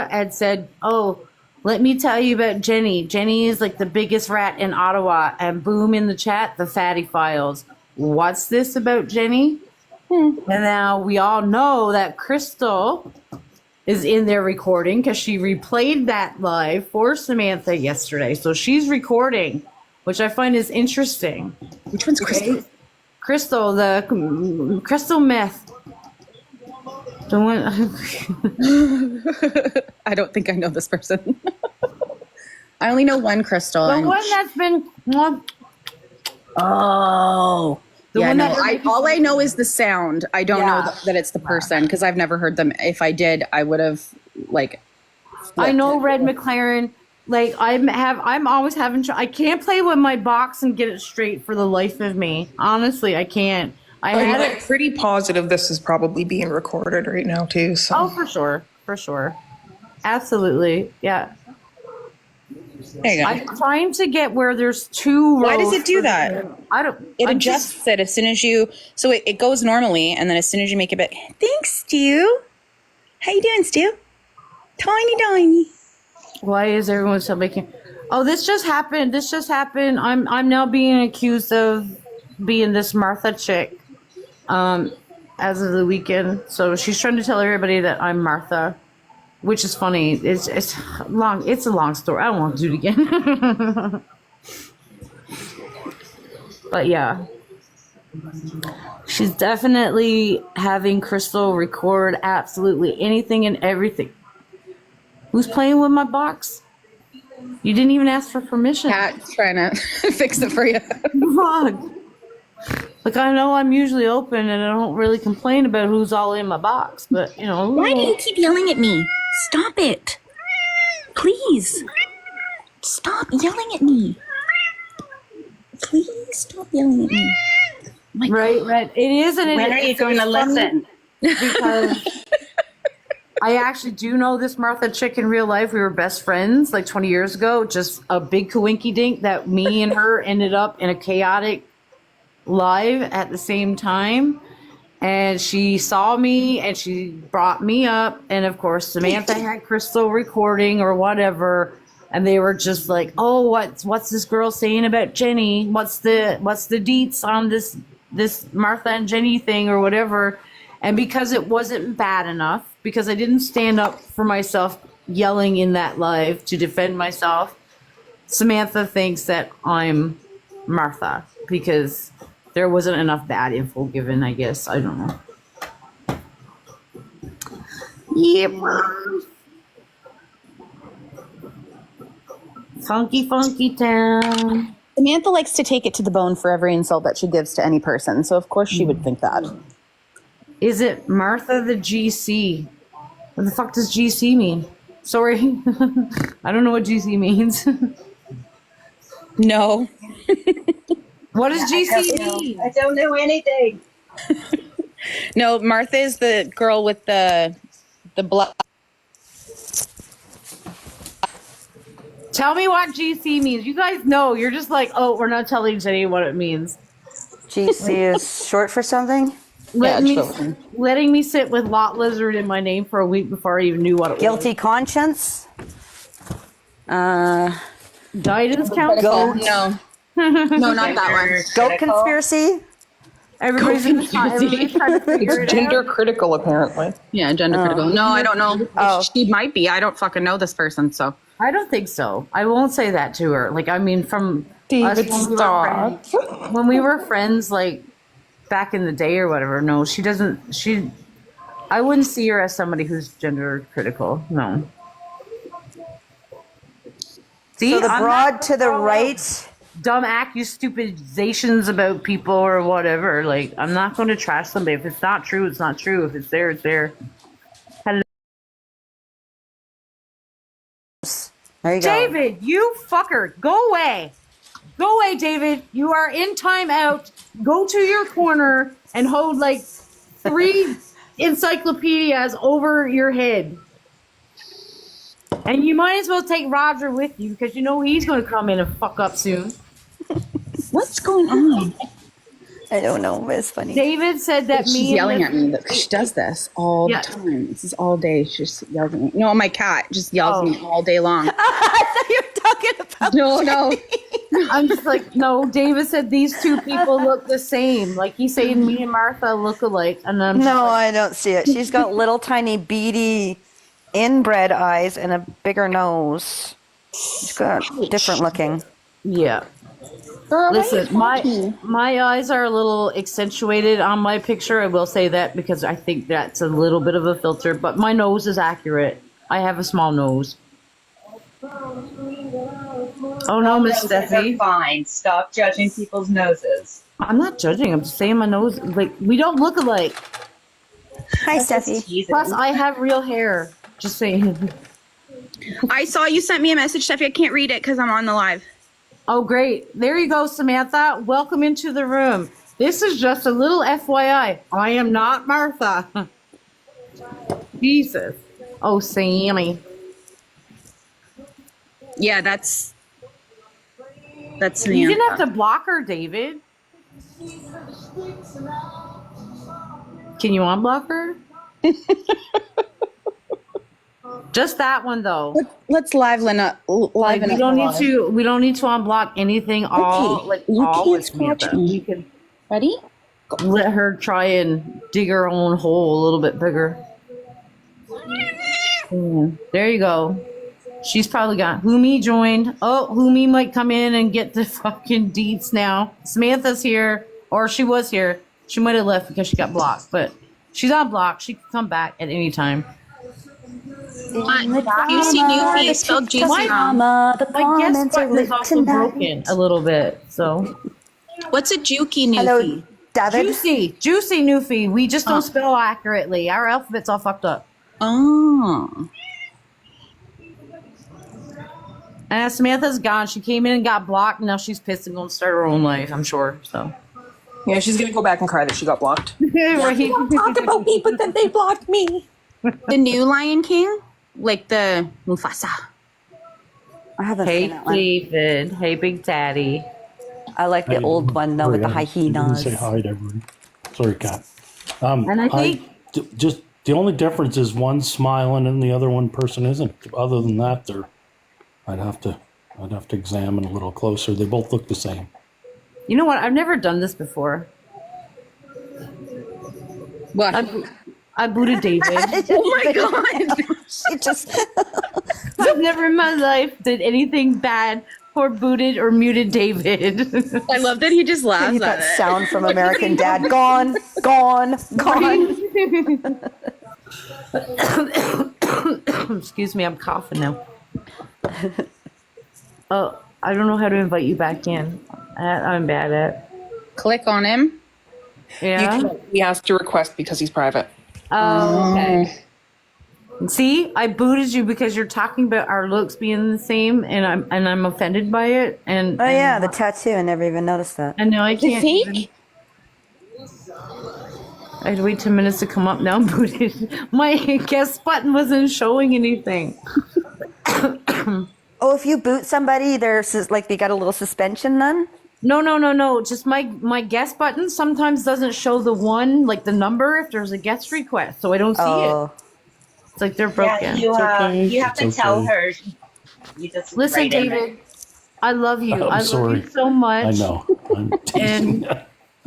Samantha had said, "Oh, let me tell you about Jenny. Jenny is like the biggest rat in Ottawa." And boom, in the chat, the fatty files. What's this about Jenny? And now we all know that Crystal is in there recording because she replayed that live for Samantha yesterday. So she's recording, which I find is interesting. Which one's Crystal? Crystal, the Crystal Meth. The one. I don't think I know this person. I only know one Crystal. The one that's been. Oh. The yeah, one no, that all I know is the sound. I don't know Yeah. that it's the person because I've never heard them. If I did, I would have like. I know it. Red McLaren. Like I'm always having. I can't play with my box and get it straight for the life of me. Honestly, I can't. I'm pretty positive this is probably being recorded right now too. So. Oh, for sure, absolutely, yeah. There you go. I'm trying to get where there's two rows. Why does it do that? I don't. It adjusts it as soon as you. So it goes normally, and then as soon as you make it big. Thanks, Stu. How you doing, Stu? Tiny. Why is everyone still making? Oh, this just happened. I'm now being accused of being this Martha chick, as of the weekend. So she's trying to tell everybody that I'm Martha, which is funny. It's long. It's a long story. I don't want to do it again. But yeah, she's definitely having Crystal record absolutely anything and everything. Who's playing with my box? You didn't even ask for permission. Cat's trying to fix it for you. Fuck. Like, I know I'm usually open and I don't really complain about who's all in my box, but you know. Why do you keep yelling at me? Stop it. Please. Stop yelling at me. Please stop yelling at me. Right. It is, and When are you going to listen? Because I actually do know this Martha chick in real life. We were best friends like 20 years ago. Just a big coinky dink that me and her ended up in a chaotic live at the same time. And she saw me and she brought me up. And of course, Samantha had Crystal recording or whatever. And they were just like, "Oh, what's this girl saying about Jenny? What's the deets on this Martha and Jenny thing or whatever?" And because it wasn't bad enough, because I didn't stand up for myself yelling in that live to defend myself, Samantha thinks that I'm Martha because there wasn't enough bad info given, I guess. I don't know. Yep. Funky town. Samantha likes to take it to the bone for every insult that she gives to any person. So of course she would think that. Is it Martha the GC? What the fuck does GC mean? Sorry. I don't know what GC means. No. What does GC mean? I don't know anything. No, Martha is the girl with the blood. Tell me what GC means. You guys know. You're just like, oh, we're not telling Jenny what it means. GC is short for something? Letting me sit with lot lizard in my name for a week before I even knew what it Guilty conscience? was. Guidance council? Goat? No. No, not that one. Goat conspiracy? Everybody's trying to figure it Gender out. critical, apparently. Yeah, gender critical. No, I don't know. Oh. She might be. I don't fucking know this person, so. I don't think so. I won't say that to her. Like, I mean, from David, us stop. when we were friends, like back in the day or whatever. No, she doesn't. I wouldn't see her as somebody who's gender critical. No. See, So the I'm broad not to the throwing right. dumb accusations about people or whatever. Like, I'm not going to trash somebody. If it's not true, it's not true. If it's there, it's there. There you go. David, you fucker, go away. Go away, David. You are in timeout. Go to your corner and hold like 3 encyclopedias over your head. And you might as well take Roger with you because you know he's going to come in and fuck up soon. What's going on? I don't know, but it's funny. David said that She's yelling at me. Look, she does this all Yeah. the time. This is all day. She just yells at me. No, my cat just yells at me all day long. I thought you were talking about. No. I'm just like, no, David said these two people look the same. Like he's saying me and Martha look alike. And I'm just No, like, I don't see it. She's got little tiny beady inbred eyes and a bigger nose. She's got different looking. yeah. Girl, why Listen, you talking? my eyes are a little accentuated on my picture. I will say that because I think that's a little bit of a filter, but my nose is accurate. I have a small nose. Oh no, Miss Noses are Steffi. fine. Stop judging people's noses. I'm not judging. I'm just saying my nose, like, we don't look alike. Hi, Just Steffi. teasing. Plus, I have real hair. Just saying. I saw you sent me a message, Steffi. I can't read it because I'm on the live. Oh, great. There you go, Samantha. Welcome into the room. This is just a little FYI. I am not Martha. Jesus. Oh, Sammy. Yeah, that's You Samantha. didn't have to block her, David. Can you unblock her? Just that one, though. Let's liven up. Like, Liven we up don't the need live. to. We don't need to unblock anything. All Okay, like you all can't with scratch Samantha. me. We can Ready? let her try and dig her own hole a little bit bigger. There you go. She's probably got Humi joined. Oh, Humi might come in and get the fucking deets now. Samantha's here, or she was here. She might have left because she got blocked, but she's on block. She can come back at any time. Juicy Newfie is spelled juicy wrong. Mama, the My guest comments are button is lit also tonight. broken a little bit, so. What's a jukey Hello, Newfie? David. Juicy Newfie. We just don't spell accurately. Our alphabet's all fucked up. Oh. And Samantha's gone. She came in and got blocked. Now she's pissed and gonna start her own life, I'm sure. So. Yeah, she's gonna go back and cry that she got blocked. Right. Talk about me, but then they blocked me. The new Lion King? Like the Mufasa. I haven't Hey, seen that one. David. Hey, Big Daddy. I like the old one though with the hyenas. Say hi to everyone. Sorry, Kat. And I think Just the only difference is one's smiling and the other one person isn't. Other than that, I'd have to examine a little closer. They both look the same. you know what? I've never done this before. What? I booted David. Oh my god. It just I've never in my life did anything bad or booted or muted David. I love that he just laughs that at it. sound from American Dad. Gone, gone, gone. Excuse me, I'm coughing now. Oh, I don't know how to invite you back in. I'm bad at. Click on him. Yeah. He has to request because he's private. Oh, okay. See, I booted you because you're talking about our looks being the same, and I'm offended by it. And Oh yeah, the tattoo. I never even noticed that. I know I can't. fake? even- I had to wait 10 minutes to come up. Now I'm booted. My guest button wasn't showing anything. Oh, if you boot somebody, like they got a little suspension then. No. Just my guest button sometimes doesn't show the one, like the number, if there's a guest request, so I don't see Oh, it. It's like they're broken. Yeah, you have It's to tell okay. her. You just Listen, write in David, I love you. I'm I love sorry. you so much. I know. I'm teasing.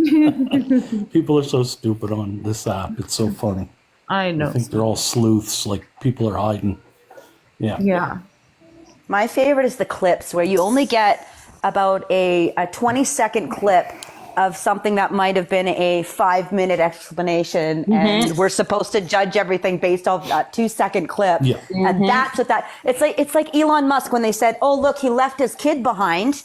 And People are so stupid on this app. It's so funny. I I know. think they're all sleuths. Like people are hiding. Yeah. Yeah. my favorite is the clips where you only get about a 20-second clip of something that might have been a 5-minute explanation, and we're supposed to judge everything based off that 2-second clip. Yeah. And that's what that. It's like Elon Musk when they said, "Oh, look, he left his kid behind,"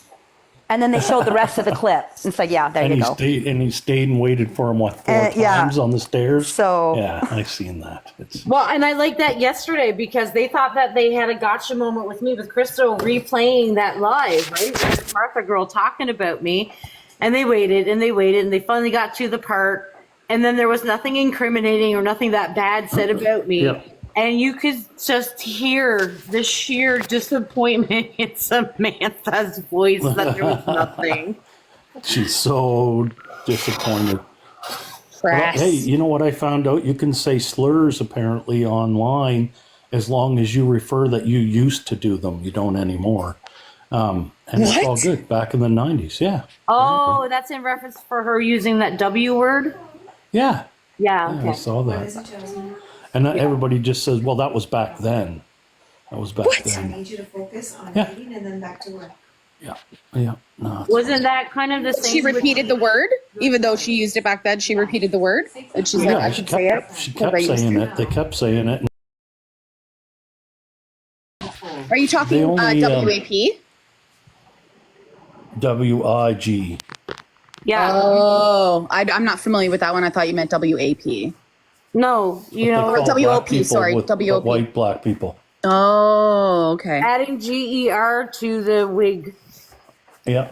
and then they showed the rest of the clip. It's like, yeah, there And you he go. stayed and waited for him four yeah. times on the stairs. So- yeah, I've seen that. It's Well, and I liked that yesterday because they thought that they had a gotcha moment with me with Crystal replaying that live, right? With Martha girl talking about me. And they waited and they waited and they finally got to the part. And then there was nothing incriminating or nothing that bad said about me. Yep. And you could just hear the sheer disappointment in Samantha's voice that there was nothing. she's so disappointed. But, Press. hey, you know what I found out? You can say slurs apparently online as long as you refer that you used to do them. You don't anymore. And it's all good. Back in the 90s, yeah. Oh, that's in reference for her using that W word? Yeah. Yeah, Yeah, okay. I saw that. And everybody just says, well, that was back then. That was back I then. need you to focus on Yeah. reading and then back to work. Yeah. Yeah. No, it's Wasn't that kind of the same? She repeated the word, even though she used it back then. She repeated the word, and she's like, yeah, "I she should say it." kept I used saying to. it. They kept saying it. Are you talking They only, WAP? WIG. Yeah. Oh, I'm not familiar with that one. I thought you meant WAP. No, you They know, call WOP, black people sorry, with WOP. white black people. Oh, okay. adding GER to the wig. Yeah.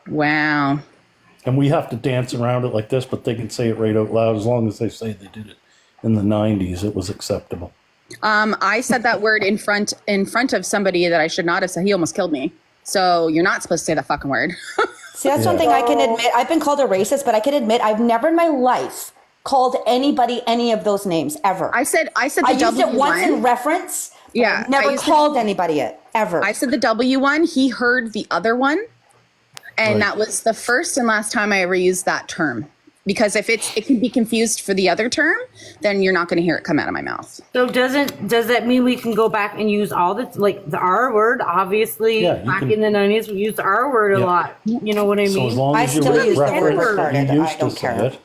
Wow. And we have to dance around it like this, but they can say it right out loud as long as they say they did it in the 90s. It was acceptable. I said that word in front of somebody that I should not have said. He almost killed me. So you're not supposed to say that fucking word. See, that's one thing I can admit. I've been called a racist, but I can admit I've never in my life called anybody any of those names ever. I said the I used W it once one. in reference. But Yeah, I've never I used called anybody it ever. I said the W one. He heard the other one, and Right. that was the first and last time I ever used that term. Because if it can be confused for the other term, then you're not going to hear it come out of my mouth. So does that mean we can go back and use all the, like the R word? Obviously, Yeah, you back can- in the 90s, we used the R word a Yeah. lot. You know what I mean? So as long I as you still use the word reference that retarded. you I used don't to say care. it.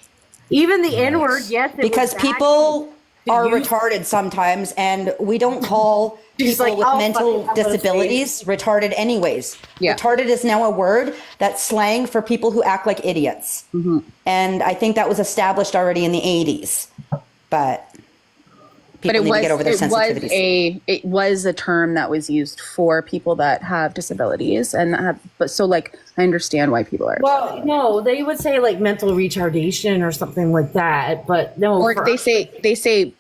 Even the N word, yes. it Because was people are use- retarded sometimes, and we don't call She's people like, with "Oh, mental fuck it, I'm gonna say disabilities retarded anyways. Yeah. Retarded is now a word that's slang for people who act like idiots. Mm-hmm. And I think that was established already in the 80s. But people need to get over their sensitivities. it was a term that was used for people that have disabilities and that have, but so like I understand why people are. Well, no, they would say like mental retardation or something like that, but no. or for- they say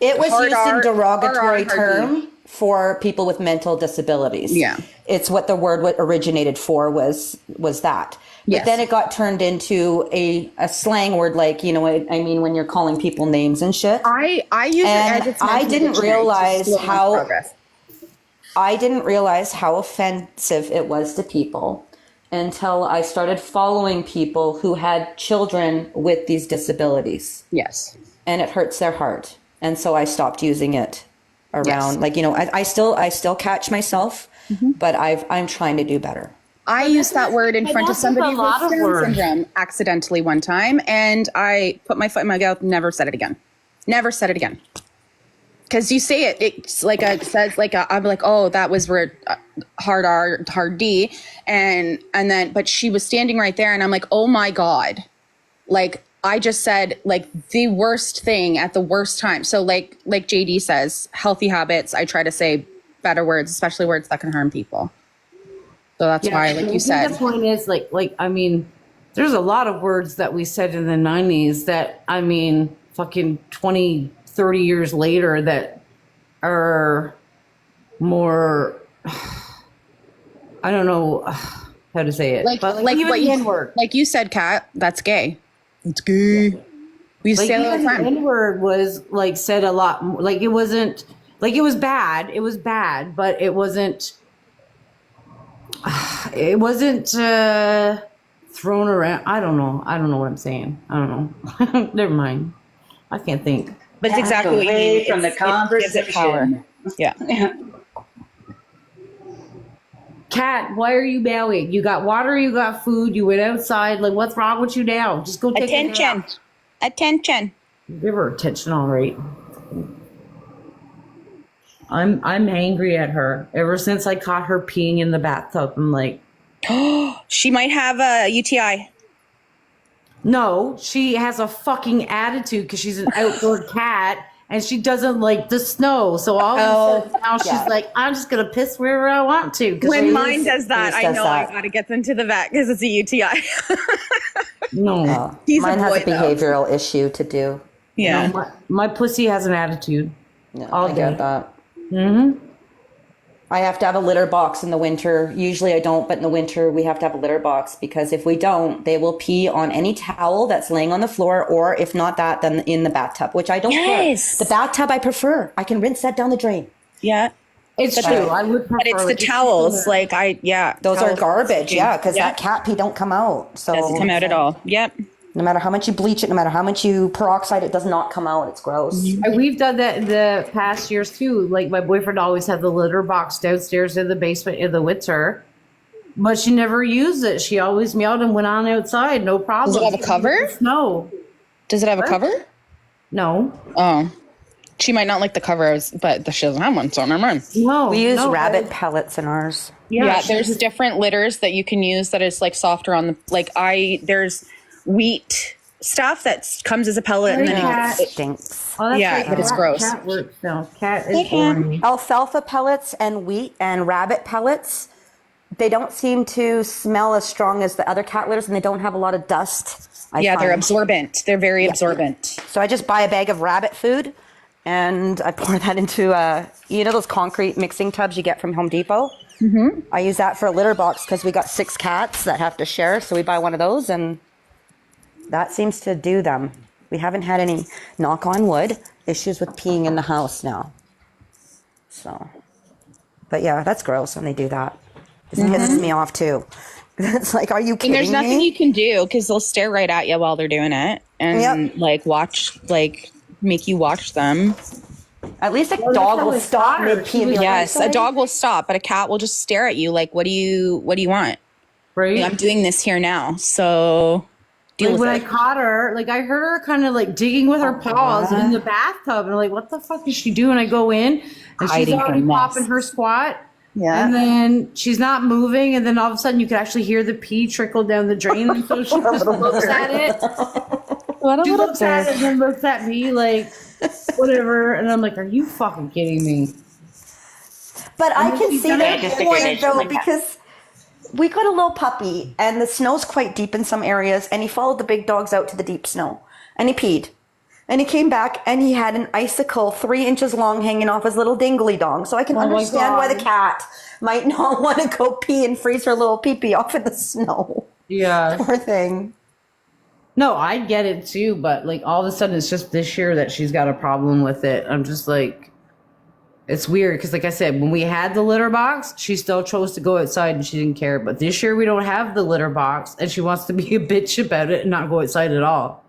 It was hard used in R, derogatory hard R, hard term for people with mental disabilities. Yeah. It's what the word originated for was that. Yes. But then it got turned into a slang word, like, you know, I mean, when you're calling people names and shit. I use And it as it's I mentioned in didn't the dictionary to realize slow down how- progress. I didn't realize how offensive it was to people until I started following people who had children with these disabilities. Yes. And it hurts their heart. And so I stopped using it around, Yes. like, you know, I still catch myself, but I'm trying to do better. I used that word in But front of that's with somebody a lot with of Down words. syndrome accidentally one time, and I put my foot in my mouth, never said it again. Never said it again. Because you say it, it's like it says like I'm like, oh, that was where hard R, hard D, and then but she was standing right there, and I'm like, oh my god, like I just said like the worst thing at the worst time. So like JD says, healthy habits. I try to say better words, especially words that can harm people. So that's why, like I you think said, the point is like I mean, there's a lot of words that we said in the 90s that I mean, fucking 20, 30 years later that are more. I don't know how to say it, like but what even the you N-word. like you said, Kat, that's gay. It's gay. We used to Like say it all the even the time. N-word was like said a lot more. Like it wasn't like it was bad. It was bad, but it wasn't. It wasn't thrown around. I don't know. I don't know what I'm saying. I don't know. Never mind. I can't think. But it's exactly what you Away mean. from the It gives it power. conversation. Yeah. Kat, why are you bowing? You got water, you got food, you went outside. Like, what's wrong with you now? Just go take a Attention. nap. Attention. Give her attention, all right. I'm angry at her. Ever since I caught her peeing in the bathtub, I'm like, She might have a UTI. no, she has a fucking attitude because she's an outdoor cat and she doesn't like the snow. So all of a sudden now she's like, I'm just gonna piss wherever I want to. 'cause When I- mine does that, Reese I does know I that. gotta get them to the vet because it's a UTI. no, He's a Mine has boy, a though. behavioral issue to do. Yeah. my pussy has an attitude. Yeah, All I get day. that. I have to have a litter box in the winter. Usually I don't, but in the winter we have to have a litter box because if we don't, they will pee on any towel that's laying on the floor, or if not that, then in the bathtub, which I don't Yes. care. The bathtub I prefer. I can rinse that down the drain. Yeah. It's true. I would prefer. But it's the like, towels. like, Those are towels. garbage, yeah, because Yeah. that cat pee don't come out. So Doesn't come out at all. Yep. no matter how much you bleach it, no matter how much you peroxide, it does not come out. It's gross. we've done that in the past years too. Like my boyfriend always had the litter box downstairs in the basement in the winter, but she never used it. She always meowed and went on outside, no problem. Does it have a cover? No, Does it have a cover? no, Oh. She might not like the cover, but she doesn't have one, so never mind. no. We use no, rabbit pellets in ours. Yeah, there's different litters that you can use that is like softer on the there's wheat stuff that comes as a pellet and then Cat. It stinks. Oh, that's Yeah, right. but it's gross. Cat works now. Cat is boring. Alfalfa pellets and wheat and rabbit pellets, they don't seem to smell as strong as the other cat litters, and they don't have a lot of dust. they're find. absorbent. They're very absorbent. So I just buy a bag of rabbit food, and I pour that into those concrete mixing tubs you get from Home Depot. Mm-hmm. I use that for a litter box because we got 6 cats that have to share, so we buy one of those, and that seems to do them. We haven't had any, knock on wood, issues with peeing in the house now. So, but yeah, that's gross when they do that. It pisses me off too. It's like, are you kidding And there's nothing me? you can do because they'll stare right at you while they're doing it and make you watch them. At least a that's dog how will it stop started. mid pee and be like, Yes, "I'm a dog will stop, but a cat will just stare at you like, what do you want? Right? I'm doing this here now, so deal Like with when it. I caught her, like I heard her kind of like digging with her paws in the bathtub, and I'm like, what the fuck is she doing? I go in, and she's Hiding her already mess. popping her squat. Yeah. And then she's not moving, and then all of a sudden you can actually hear the pee trickle down the drain. And so she just looks at it. She looks at it and then looks at me like, whatever. And I'm like, are you fucking kidding me? But I can see their Just a point grenade though, like that. because we got a little puppy and the snow's quite deep in some areas, and he followed the big dogs out to the deep snow and he peed. And he came back and he had an icicle 3 inches long hanging off his little dingly dong. So I can my understand why the God. cat might not want to go pee and freeze her little pee-pee off in the snow. Yeah. Poor thing. No, I get it too, but like all of a sudden it's just this year that she's got a problem with it. I'm just like, it's weird because, like I said, when we had the litter box, she still chose to go outside and she didn't care. But this year we don't have the litter box, and she wants to be a bitch about it and not go outside at all.